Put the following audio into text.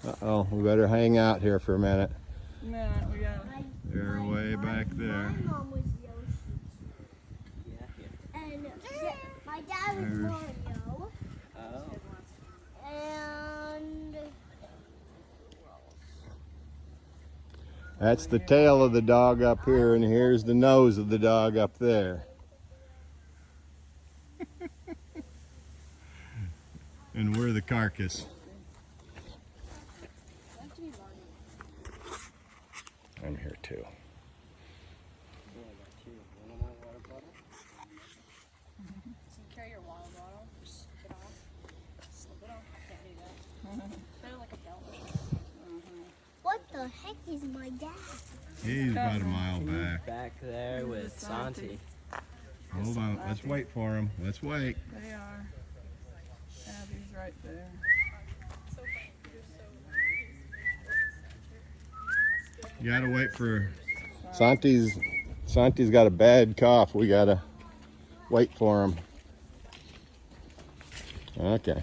Uh-oh, we better hang out here for a minute. No, we got. They're way back there. My mom was Yoshi. And my dad was Mario. Oh. And That's the tail of the dog up here, and here's the nose of the dog up there. And we're the carcass. I'm here too. Carry your water bottle. Just slip it off. Slip it off. Can't do that. They're like a belt. what the heck is my dad? He's about a mile back. Back there with Santi. Hold on, let's wait for him. Let's wait. They are. Abby's right there. You gotta wait for Santi's got a bad cough. We gotta wait for him. Okay.